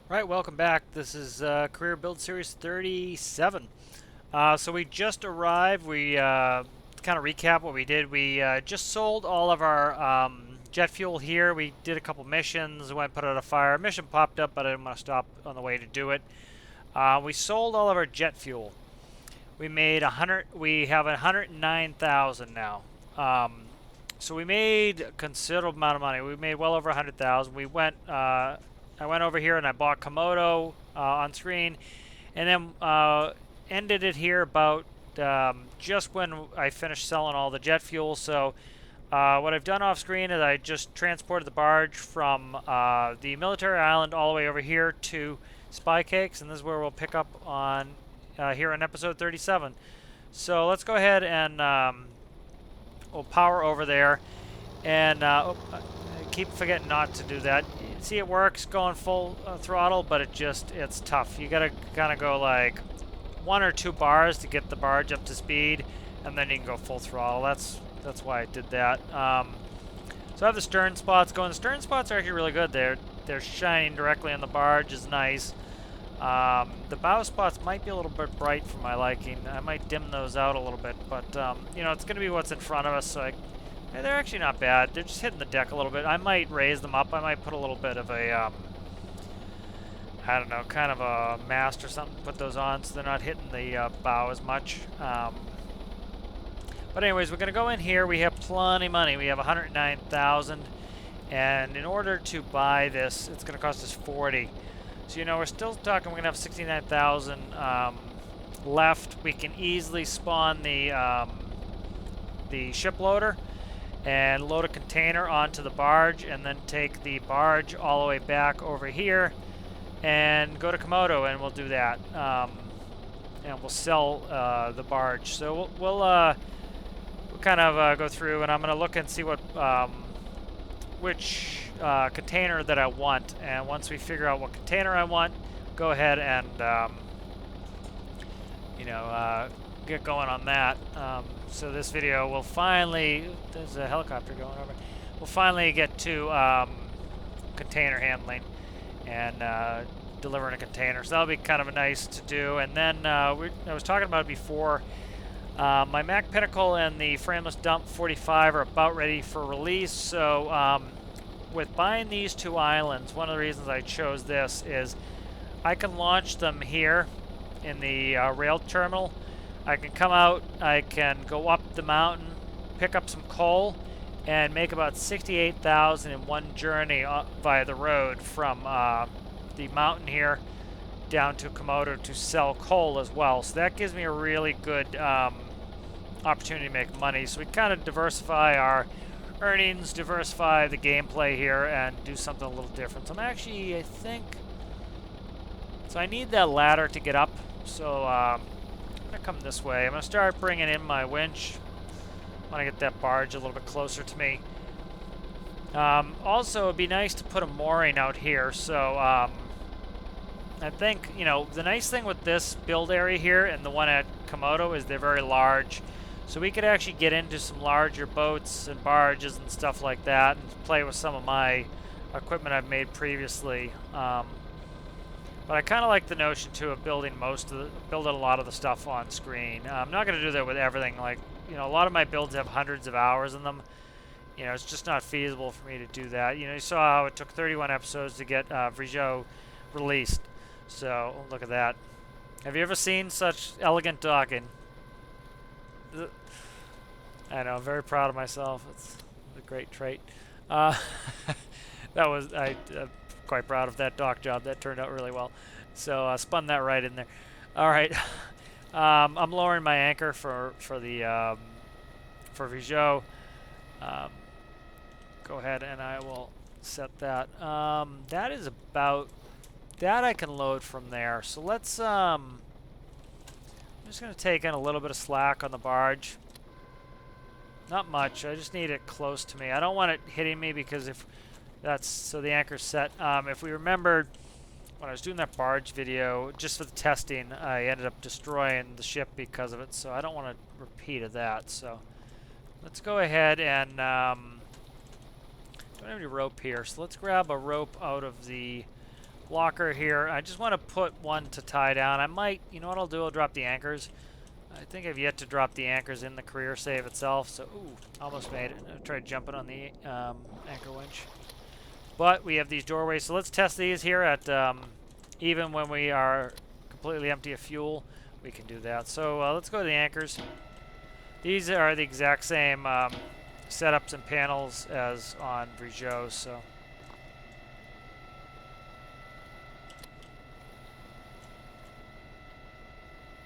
Right, welcome back. This is Career Build Series 37. So we just arrived. We kind of recap what we did. We just sold all of our jet fuel here. We did a couple missions, went put out a fire. Mission popped up, but I didn't want to stop on the way to do it. We sold all of our jet fuel. We made 100. We have 109,000 now. So we made a considerable amount of money. We made well over 100,000. We went. I went over here and I bought Komodo on screen, and then ended it here about just when I finished selling all the jet fuel. So what I've done off screen is I just transported the barge from the military island all the way over here to Spycakes, and this is where we'll pick up on here in episode 37. So let's go ahead and we'll power over there, and I keep forgetting not to do that. See, it works going full throttle, but it's tough. You gotta kind of go like 1 or 2 bars to get the barge up to speed, and then you can go full throttle. That's why I did that. So I have the stern spots going. The stern spots are actually really good. They're shining directly on the barge, is nice. The bow spots might be a little bit bright for my liking. I might dim those out a little bit, but you know, it's going to be what's in front of us, so they're actually not bad. They're just hitting the deck a little bit. I might raise them up. I might put a little bit of a, I don't know, kind of a mast or something, put those on so they're not hitting the bow as much. But anyways, we're going to go in here. We have plenty of money. We have 109,000, and in order to buy this, it's going to cost us 40. So, you know, we're still talking, we're going to have 69,000 left. We can easily spawn the ship loader and load a container onto the barge, and then take the barge all the way back over here and go to Komodo, and we'll do that. And we'll sell the barge. So we'll kind of go through, and I'm going to look and see what which container that I want, and once we figure out what container I want, go ahead and you know, get going on that. So this video will finally, there's a helicopter going over, we'll finally get to container handling and delivering a container. So that'll be kind of nice to do. And then I was talking about it before, my Mac Pinnacle and the Frameless Dump 45 are about ready for release. So with buying these 2 islands, one of the reasons I chose this is I can launch them here in the rail terminal. I can come out, I can go up the mountain, pick up some coal, and make about 68,000 in one journey via the road from the mountain here down to Komodo to sell coal as well. So that gives me a really good opportunity to make money. So we kind of diversify our earnings, diversify the gameplay here, and do something a little different. So I'm actually, I think, so I need that ladder to get up. So I'm going to come this way. I'm going to start bringing in my winch. I want to get that barge a little bit closer to me. Also, it'd be nice to put a mooring out here. So I think, you know, the nice thing with this build area here and the one at Komodo is they're very large. So we could actually get into some larger boats and barges and stuff like that and play with some of my equipment I've made previously. But I kind of like the notion too of building a lot of the stuff on screen. I'm not going to do that with everything. Like, you know, a lot of my builds have hundreds of hours in them. You know, it's just not feasible for me to do that. You know, you saw how it took 31 episodes to get Vrijo released. So look at that. Have you ever seen such elegant docking? I know, I'm very proud of myself. It's a great trait. I'm quite proud of that dock job. That turned out really well. So I spun that right in there. All right, I'm lowering my anchor for Vrijo. Go ahead and I will set that. That is about that I can load from there. So let's I'm just going to take in a little bit of slack on the barge. Not much. I just need it close to me. I don't want it hitting me because if that's so the anchor's set. If we remembered when I was doing that barge video, just for the testing, I ended up destroying the ship because of it. So I don't want a repeat of that. So let's go ahead and don't have any rope here. So let's grab a rope out of the blocker here. I just want to put one to tie down. I might, you know what I'll do? I'll drop the anchors. I think I've yet to drop the anchors in the career save itself. So, ooh, almost made it. I tried jumping on the anchor winch. But we have these doorways. So let's test these here at even when we are completely empty of fuel. We can do that. So let's go to the anchors. These are the exact same setups and panels as on Brigeau. So.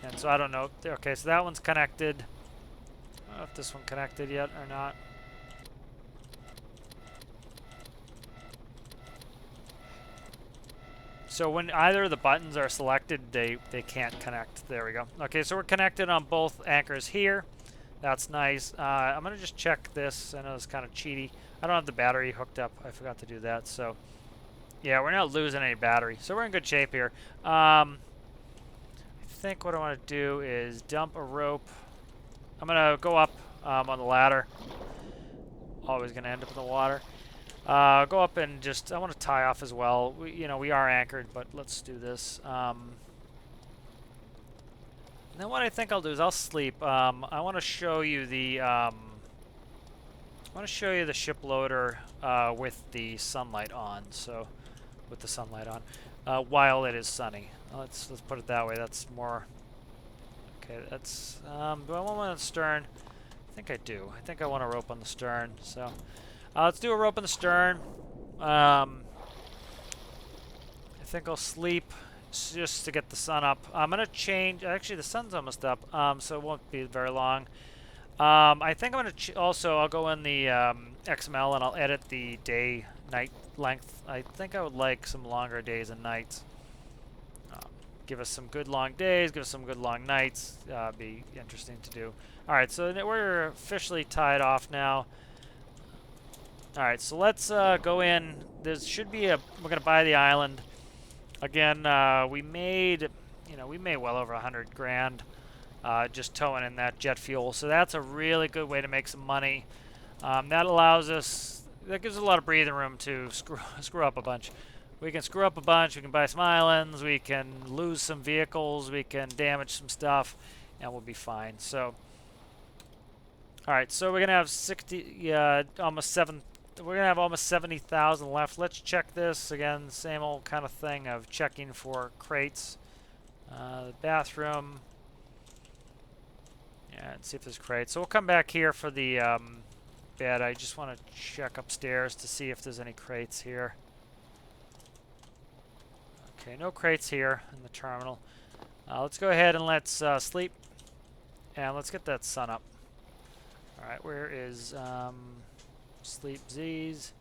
And so I don't know. Okay, so that one's connected. I don't know if this one connected yet or not. So when either of the buttons are selected, they can't connect. There we go. Okay, so we're connected on both anchors here. That's nice. I'm going to just check this. I know it's kind of cheaty. I don't have the battery hooked up. I forgot to do that. So, yeah, we're not losing any battery. So we're in good shape here. I think what I want to do is dump a rope. I'm going to go up on the ladder. Always going to end up in the water. Go up and just, I want to tie off as well. We are anchored, but let's do this. Then what I think I'll do is I'll sleep. I want to show you the ship loader with the sunlight on. So, with the sunlight on, while it is sunny. Let's put it that way. That's more. Okay, that's. Do I want one on the stern? I think I do. I think I want a rope on the stern. So, let's do a rope on the stern. I think I'll sleep just to get the sun up. I'm gonna change. Actually, the sun's almost up, so it won't be very long. I think I'm gonna also. I'll go in the XML and I'll edit the day-night length. I think I would like some longer days and nights. Give us some good long days. Give us some good long nights. Be interesting to do. All right, so we're officially tied off now. All right, so let's go in. There should be a. We're gonna buy the island. Again, we made well over 100 grand just towing in that jet fuel. So that's a really good way to make some money. That allows us. That gives us a lot of breathing room to screw up a bunch. We can screw up a bunch. We can buy some islands. We can lose some vehicles. We can damage some stuff, and we'll be fine. So. All right, so we're gonna have 60, almost 7. We're gonna have almost 70,000 left. Let's check this again. Same old kind of thing of checking for crates. The bathroom. Yeah, and see if there's crates. So we'll come back here for the bed. I just want to check upstairs to see if there's any crates here. Okay, no crates here in the terminal. Let's go ahead and let's sleep, and let's get that sun up. All right, where is sleep Z's?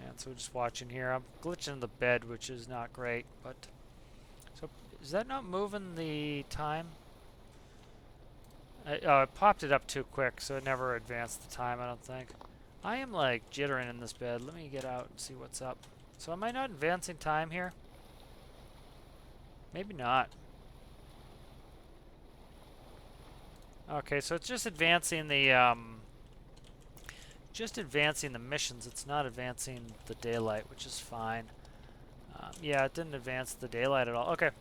And so we're just watching here. I'm glitching the bed, which is not great, but so is that not moving the time? It popped it up too quick, so it never advanced the time, I don't think. I am like jittering in this bed. Let me get out and see what's up. So am I not advancing time here? Maybe not. Okay, so it's just advancing the missions. It's not advancing the daylight, which is fine. Yeah, it didn't advance the daylight at all. Okay,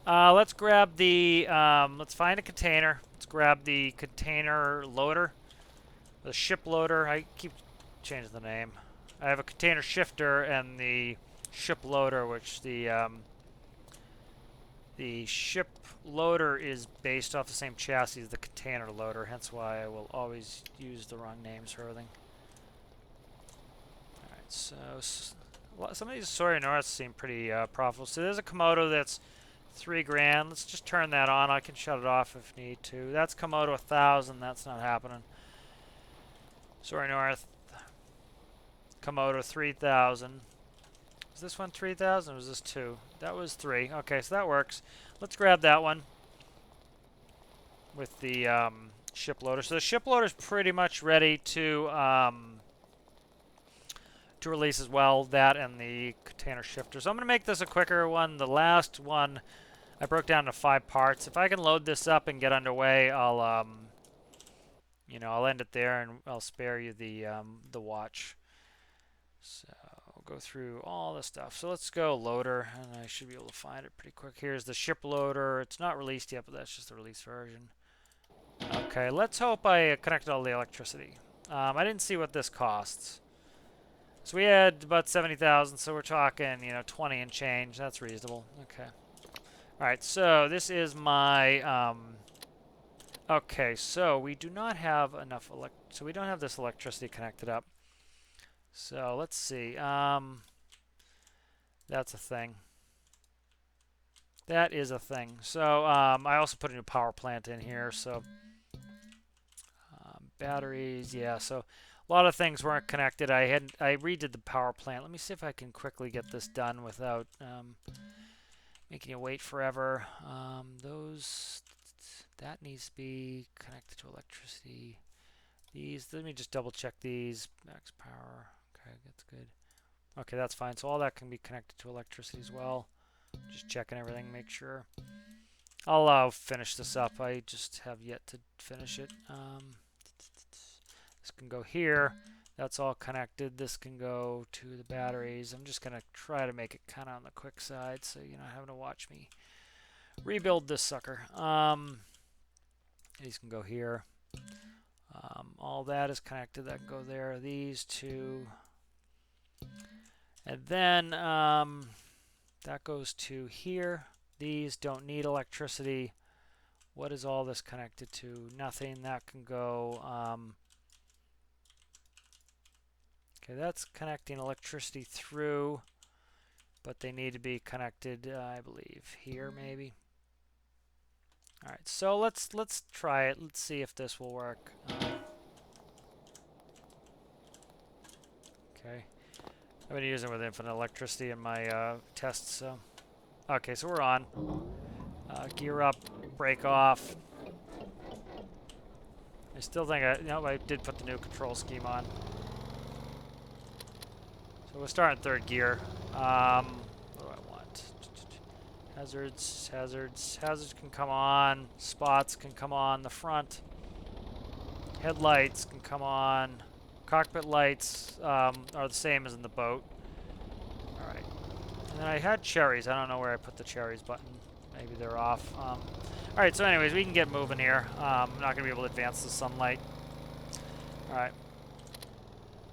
let's grab the. Let's find a container. Let's grab the container loader, the ship loader. I keep changing the name. I have a container shifter and the ship loader, which the ship loader is based off the same chassis as the container loader, hence why I will always use the wrong names for everything. Alright, so some of these Sawyer Norths seem pretty profitable. So there's a Komodo that's 3 grand. Let's just turn that on. I can shut it off if need to. That's Komodo 1,000. That's not happening. Sawyer North. Komodo 3,000. Is this one 3,000 or was this 2? That was 3. Okay, so that works. Let's grab that one with the ship loader. So the ship loader is pretty much ready to release as well. That and the container shifter. So I'm going to make this a quicker one. The last one I broke down to 5 parts. If I can load this up and get underway, I'll I'll end it there and I'll spare you the watch. So go through all this stuff. So let's go loader, and I should be able to find it pretty quick. Here's the ship loader. It's not released yet, but that's just the release version. Okay, let's hope I connected all the electricity. I didn't see what this costs. So we had about 70,000, so we're talking, 20 and change. That's reasonable. Okay. All right, so this is my... okay, so we do not have enough so we don't have this electricity connected up. So let's see. That's a thing. That is a thing. So I also put a new power plant in here. So batteries, yeah. So a lot of things weren't connected. I redid the power plant. Let me see if I can quickly get this done without making you wait forever. That needs to be connected to electricity. These, let me just double check these. Max power. Okay, that's good. Okay, that's fine. So all that can be connected to electricity as well. Just checking everything, make sure. I'll finish this up. I just have yet to finish it. This can go here. That's all connected. This can go to the batteries. I'm just going to try to make it kind of on the quick side so you're not having to watch me rebuild this sucker. These can go here. All that is connected. That can go there. These two. And then that goes to here. These don't need electricity. What is all this connected to? Nothing. That can go... okay, that's connecting electricity through, but they need to be connected, I believe, here maybe. All right, so let's try it. Let's see if this will work. Okay, I've been using it with infinite electricity in my tests. So, okay, so we're on. Gear up, break off. I still think I did put the new control scheme on. So we'll start in third gear. What do I want? Hazards can come on. Spots can come on the front. Headlights can come on. Cockpit lights are the same as in the boat. All right. And then I had cherries. I don't know where I put the cherries button. Maybe they're off. All right. So anyways, we can get moving here. I'm not going to be able to advance the sunlight. All right.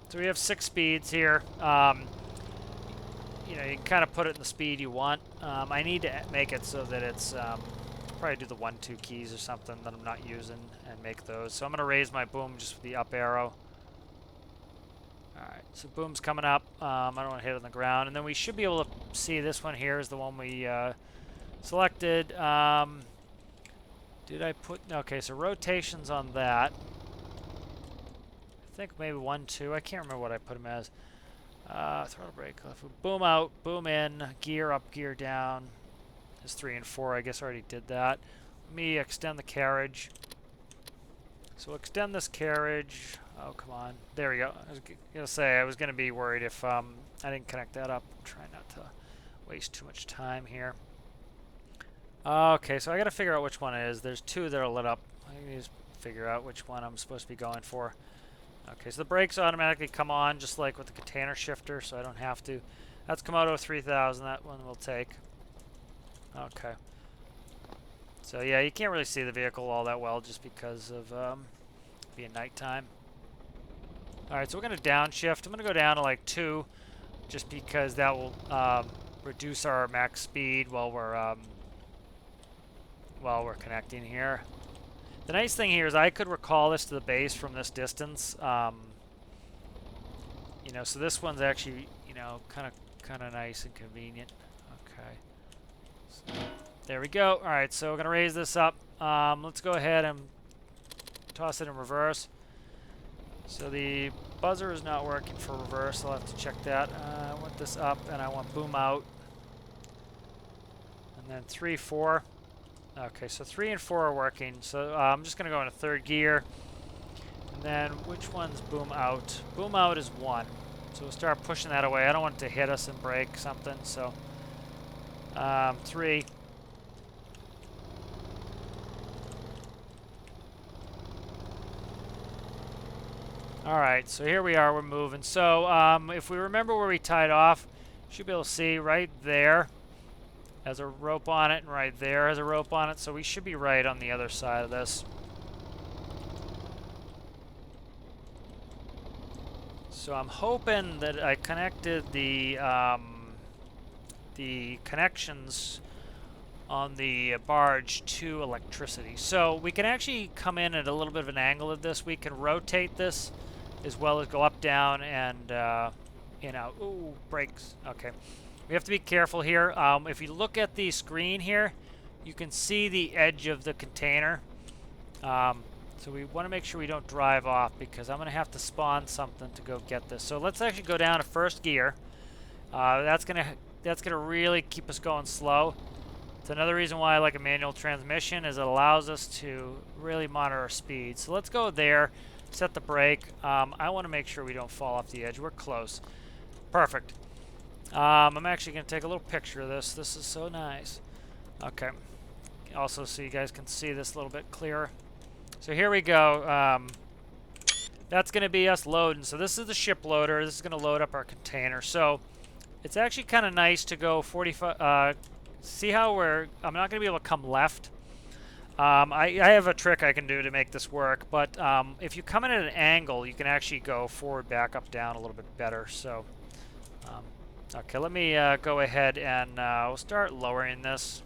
So we have 6 speeds here. You can kind of put it in the speed you want. I need to make it so that it's probably do the 1-2 keys or something that I'm not using and make those. So I'm going to raise my boom just with the up arrow. Alright, so boom's coming up. I don't want to hit it on the ground. And then we should be able to see this one here is the one we selected. Did I put... okay, so rotations on that. I think maybe 1-2. I can't remember what I put them as. Throttle brake. Boom out, boom in, gear up, gear down. Is 3 and 4. I guess I already did that. Let me extend the carriage. So we'll extend this carriage. Oh, come on. There we go. I was going to say, I was going to be worried if I didn't connect that up. I'm trying not to waste too much time here. Okay, so I got to figure out which one it is. There's 2 that are lit up. I need to figure out which one I'm supposed to be going for. Okay, so the brakes automatically come on, just like with the container shifter, so I don't have to. That's Komodo 3000. That one we'll take. Okay. So yeah, you can't really see the vehicle all that well just because of being nighttime. Alright, so we're going to downshift. I'm going to go down to like 2, just because that will reduce our max speed while we're connecting here. The nice thing here is I could recall this to the base from this distance. So this one's actually, kind of nice and convenient. Okay. So, there we go. All right, so we're going to raise this up. Let's go ahead and toss it in reverse. So the buzzer is not working for reverse. I'll have to check that. I want this up, and I want boom out. And then 3, 4. Okay, so 3 and 4 are working. So I'm just going to go into third gear. And then which one's boom out? Boom out is 1. So we'll start pushing that away. I don't want it to hit us and break something. So 3. All right, so here we are, we're moving. So if we remember where we tied off, should be able to see right there has a rope on it, and right there has a rope on it. So we should be right on the other side of this. So I'm hoping that I connected the connections on the barge to electricity. So we can actually come in at a little bit of an angle of this. We can rotate this as well as go up, down, and in, out. Ooh, brakes. Okay. We have to be careful here. If you look at the screen here, you can see the edge of the container. So we want to make sure we don't drive off because I'm going to have to spawn something to go get this. So let's actually go down to first gear. That's gonna really keep us going slow. It's another reason why I like a manual transmission is it allows us to really monitor our speed. So let's go there, set the brake. I want to make sure we don't fall off the edge. We're close. Perfect. I'm actually going to take a little picture of this. This is so nice. Okay. Also, so you guys can see this a little bit clearer. So here we go. That's going to be us loading. So this is the ship loader. This is going to load up our container. So it's actually kind of nice to go 45. See how I'm not going to be able to come left. I have a trick I can do to make this work, but if you come in at an angle, you can actually go forward, back, up, down a little bit better. So, okay, let me go ahead and we'll start lowering this.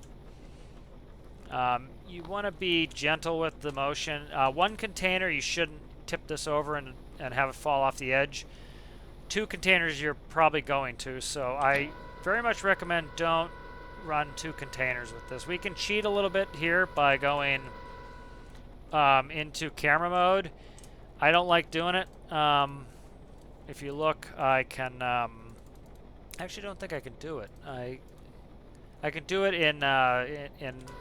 You want to be gentle with the motion. One container, you shouldn't tip this over and have it fall off the edge. Two containers, you're probably going to. So I very much recommend don't run two containers with this. We can cheat a little bit here by going into camera mode. I don't like doing it. If you look, I can actually don't think I can do it. I can do it in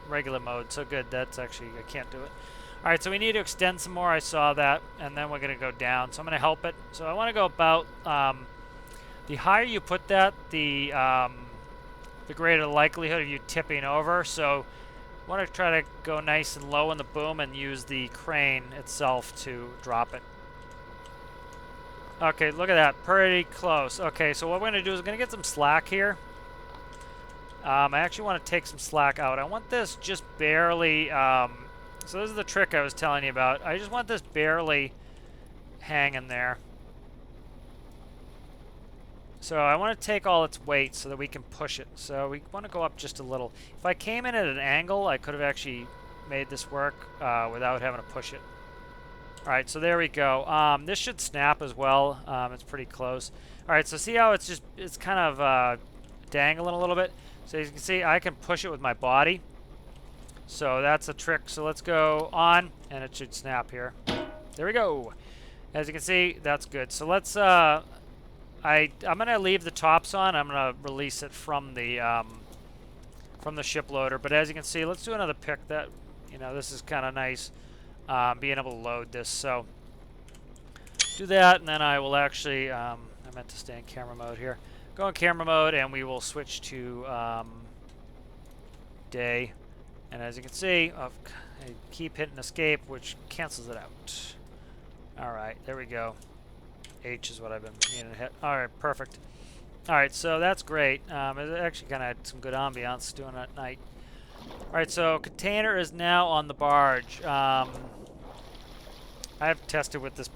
regular mode. So good. That's actually I can't do it. All right, so we need to extend some more. I saw that, and then we're going to go down. So I'm going to help it. So I want to go about the higher you put that, the greater the likelihood of you tipping over. So I want to try to go nice and low in the boom and use the crane itself to drop it. Okay, look at that. Pretty close. Okay, so what we're going to do is we're going to get some slack here. I actually want to take some slack out. I want this just barely... so this is the trick I was telling you about. I just want this barely hanging there. So I want to take all its weight so that we can push it. So we want to go up just a little. If I came in at an angle, I could have actually made this work without having to push it. All right, so there we go. This should snap as well. It's pretty close. All right, so see how it's kind of dangling a little bit. So you can see I can push it with my body. So that's a trick. So let's go on, and it should snap here. There we go. As you can see, that's good. So let's. I'm gonna leave the tops on. I'm gonna release it from the ship loader. But as you can see, let's do another pick. That this is kind of nice, being able to load this. So do that, and then I will actually. I meant to stay in camera mode here. Go in camera mode, and we will switch to day. And as you can see, I keep hitting escape, which cancels it out. All right, there we go. H is what I've been needing to hit. All right, perfect. All right, so that's great. It actually kind of had some good ambiance doing it at night. All right, so container is now on the barge. I have tested with this,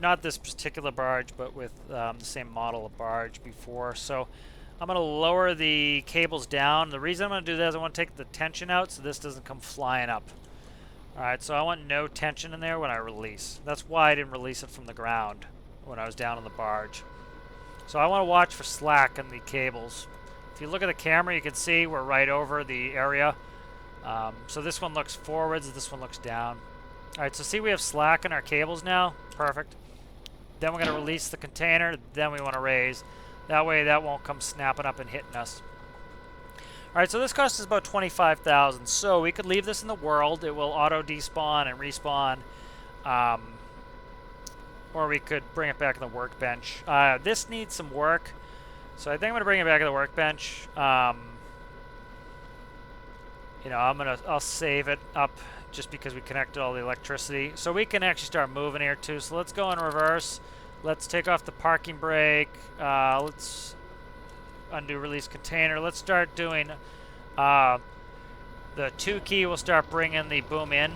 not this particular barge, but with the same model of barge before. So I'm going to lower the cables down. The reason I'm going to do that is I want to take the tension out so this doesn't come flying up. All right, so I want no tension in there when I release. That's why I didn't release it from the ground when I was down on the barge. So I want to watch for slack in the cables. If you look at the camera, you can see we're right over the area. So this one looks forwards, this one looks down. All right, so see we have slack in our cables now. Perfect. Then we're going to release the container. Then we want to raise. That way that won't come snapping up and hitting us. All right, so this cost us about 25,000. So we could leave this in the world. It will auto despawn and respawn. Or we could bring it back in the workbench. This needs some work. So I think I'm going to bring it back to the workbench. you know, I'll save it up just because we connected all the electricity. So we can actually start moving here too. So let's go in reverse. Let's take off the parking brake. Let's undo release container. Let's start doing the 2 key. We'll start bringing the boom in.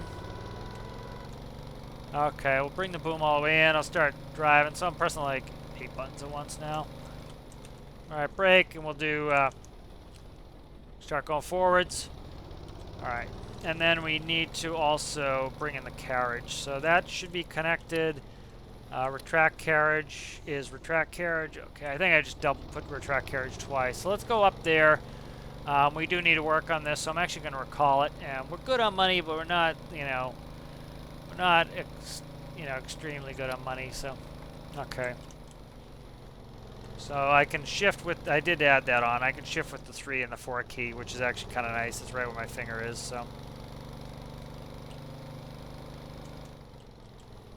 Okay, we'll bring the boom all the way in. I'll start driving. So I'm pressing like 8 buttons at once now. All right, brake, and we'll do start going forwards. All right, and then we need to also bring in the carriage. So that should be connected. Retract carriage is retract carriage. Okay, I think I just double put retract carriage twice. So let's go up there. We do need to work on this, so I'm actually going to recall it. And we're good on money, but we're not, you know, extremely good on money. So, okay. So I can shift with, I did add that on. I can shift with the 3 and the 4 key, which is actually kind of nice. It's right where my finger is, so.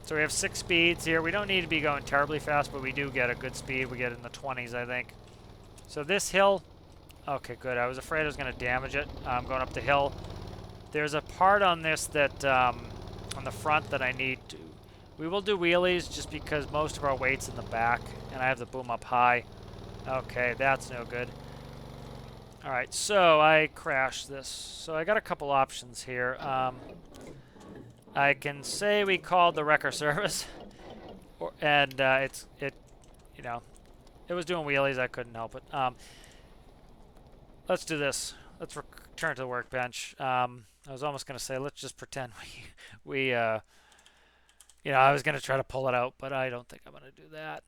So we have 6 speeds here. We don't need to be going terribly fast, but we do get a good speed. We get in the 20s, I think. So this hill, okay, good. I was afraid I was going to damage it. I'm going up the hill. There's a part on this that, on the front that I need to, we will do wheelies just because most of our weight's in the back, and I have the boom up high. Okay, that's no good. All right, so I crashed this. So I got a couple options here. I can say we called the wrecker service, and you know, it was doing wheelies. I couldn't help it. Let's do this. Let's return to the workbench. I was almost going to say let's just pretend we you know, I was going to try to pull it out, but I don't think I'm going to do that.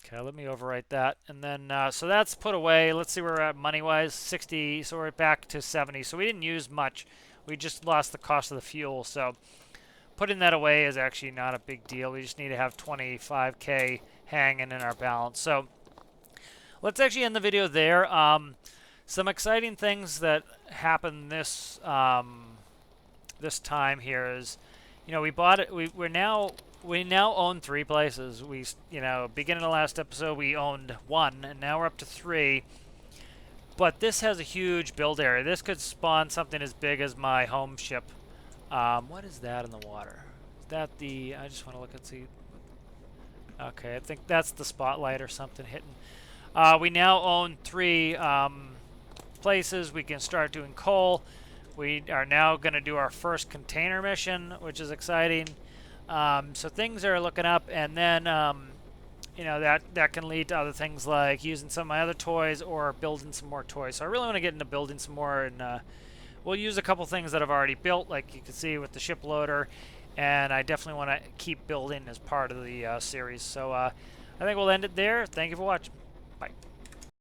Okay, let me overwrite that, and then so that's put away. Let's see where we're at money-wise. 60. So we're back to 70. So we didn't use much. We just lost the cost of the fuel, so putting that away is actually not a big deal. We just need to have 25K hanging in our balance. So let's actually end the video there. Some exciting things that happened this this time here is, you know, we bought it. We now own 3 places. You know, beginning of the last episode we owned 1, and now we're up to 3. But this has a huge build area. This could spawn something as big as my home ship. What is that in the water? Is that the... I just want to look and see. Okay, I think that's the spotlight or something hitting. We now own 3 places. We can start doing coal. We are now going to do our first container mission, which is exciting. So things are looking up, and then... you know, that can lead to other things like using some of my other toys or building some more toys. So I really want to get into building some more, and we'll use a couple things that I've already built, like you can see with the ship loader, and I definitely want to keep building as part of the series. So I think we'll end it there. Thank you for watching. Bye.